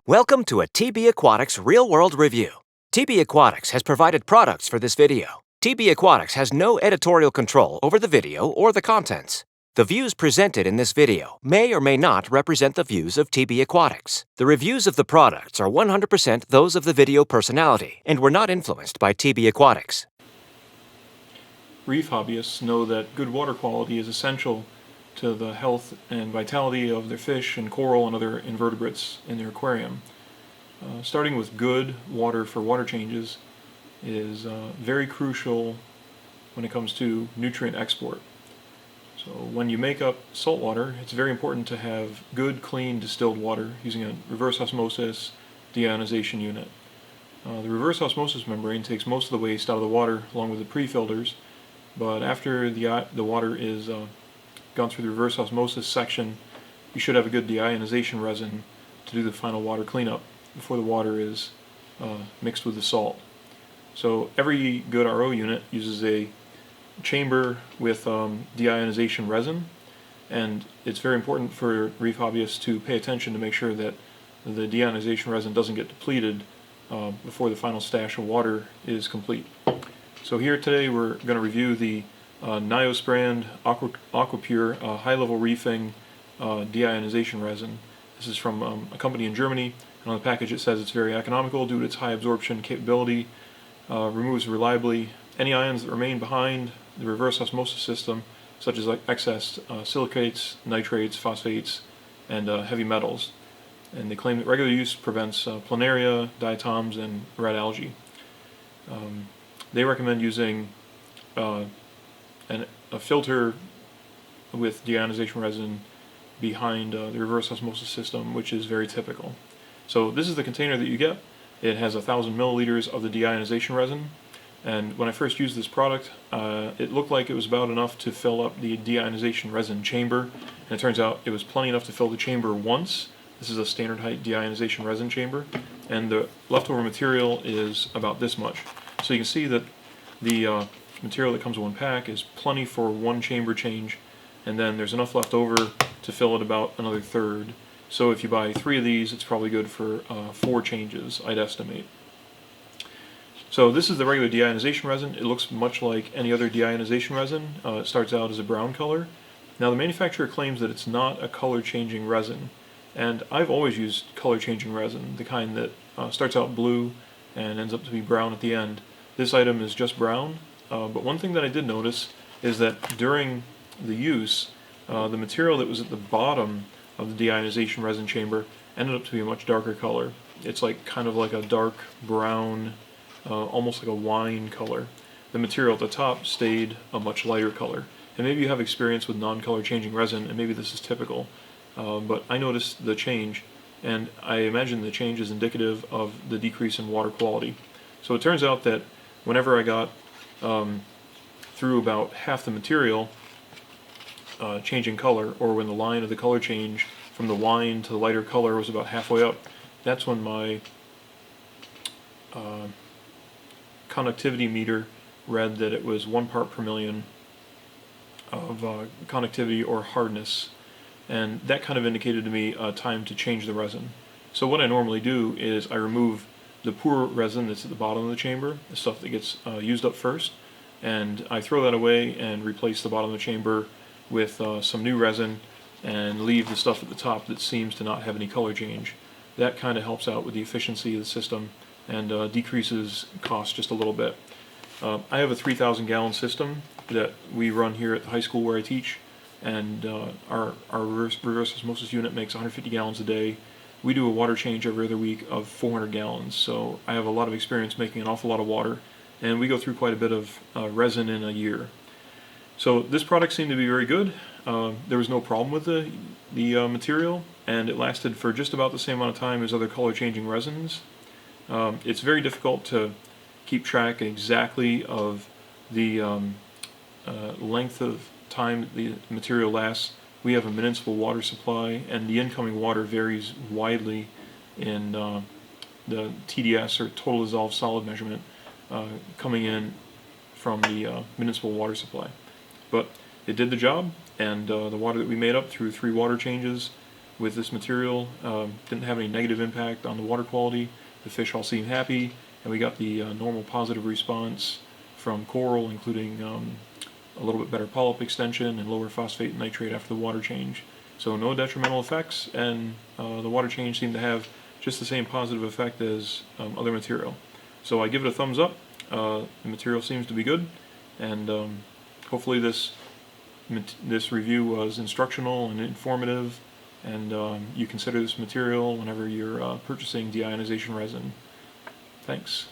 Welcome to a TB Aquatics real-world review. TB Aquatics has provided products for this video. TB Aquatics has no editorial control over the video or the contents. The views presented in this video may or may not represent the views of TB Aquatics. The reviews of the products are 100% those of the video personality and were not influenced by TB Aquatics. Reef hobbyists know that good water quality is essential to the health and vitality of their fish and coral and other invertebrates in their aquarium. Starting with good water for water changes is very crucial when it comes to nutrient export. So when you make up salt water, it's very important to have good, clean, distilled water using a reverse osmosis deionization unit. The reverse osmosis membrane takes most of the waste out of the water along with the pre-filters, but after the water is gone through the reverse osmosis section, you should have a good deionization resin to do the final water cleanup before the water is mixed with the salt. So every good RO unit uses a chamber with deionization resin, and it's very important for reef hobbyists to pay attention to make sure that the deionization resin doesn't get depleted before the final stash of water is complete. So here today we're going to review the NYOS brand Aqua high-level reefing deionization resin. This is from a company in Germany, and on the package it says it's very economical due to its high absorption capability, removes reliably any ions that remain behind the reverse osmosis system, such as like excess silicates, nitrates, phosphates, and heavy metals. And they claim that regular use prevents planaria, diatoms, and red algae. They recommend using a filter with deionization resin behind the reverse osmosis system, which is very typical. So this is the container that you get. It has 1,000 milliliters of the deionization resin, and when I first used this product, it looked like it was about enough to fill up the deionization resin chamber, and it turns out it was plenty enough to fill the chamber once. This is a standard height deionization resin chamber, and the leftover material is about this much. So you can see that the material that comes in one pack is plenty for one chamber change, and then there's enough left over to fill it about another third. So if you buy 3 of these, it's probably good for 4 changes, I'd estimate. So this is the regular deionization resin. It looks much like any other deionization resin. It starts out as a brown color. Now the manufacturer claims that it's not a color changing resin, and I've always used color changing resin, the kind that starts out blue and ends up to be brown at the end. This item is just brown. But one thing that I did notice is that during the use, the material that was at the bottom of the deionization resin chamber ended up to be a much darker color. It's like kind of like a dark brown, almost like a wine color. The material at the top stayed a much lighter color. And maybe you have experience with non-color changing resin, and maybe this is typical. But I noticed the change, and I imagine the change is indicative of the decrease in water quality. So it turns out that whenever I got through about half the material changing color, or when the line of the color change from the wine to the lighter color was about halfway up, that's when my conductivity meter read that it was 1 part per million of conductivity or hardness, and that kind of indicated to me time to change the resin. So what I normally do is I remove the poor resin that's at the bottom of the chamber, the stuff that gets used up first, and I throw that away and replace the bottom of the chamber with some new resin and leave the stuff at the top that seems to not have any color change. That kind of helps out with the efficiency of the system and decreases cost just a little bit. I have a 3,000 gallon system that we run here at the high school where I teach, and our reverse osmosis unit makes 150 gallons a day. We do a water change every other week of 400 gallons, so I have a lot of experience making an awful lot of water, and we go through quite a bit of resin in a year. So this product seemed to be very good. There was no problem with the material, and it lasted for just about the same amount of time as other color changing resins. It's very difficult to keep track exactly of the length of time the material lasts. We have a municipal water supply, and the incoming water varies widely in the TDS, or total dissolved solid measurement, coming in from the municipal water supply. But it did the job, and the water that we made up through 3 water changes with this material. Didn't have any negative impact on the water quality. The fish all seem happy, and we got the normal positive response from coral, including a little bit better polyp extension and lower phosphate and nitrate after the water change. So no detrimental effects, and the water change seemed to have just the same positive effect as other material. So I give it a thumbs up. The material seems to be good, and hopefully this review was instructional and informative, and you consider this material whenever you're purchasing deionization resin. Thanks.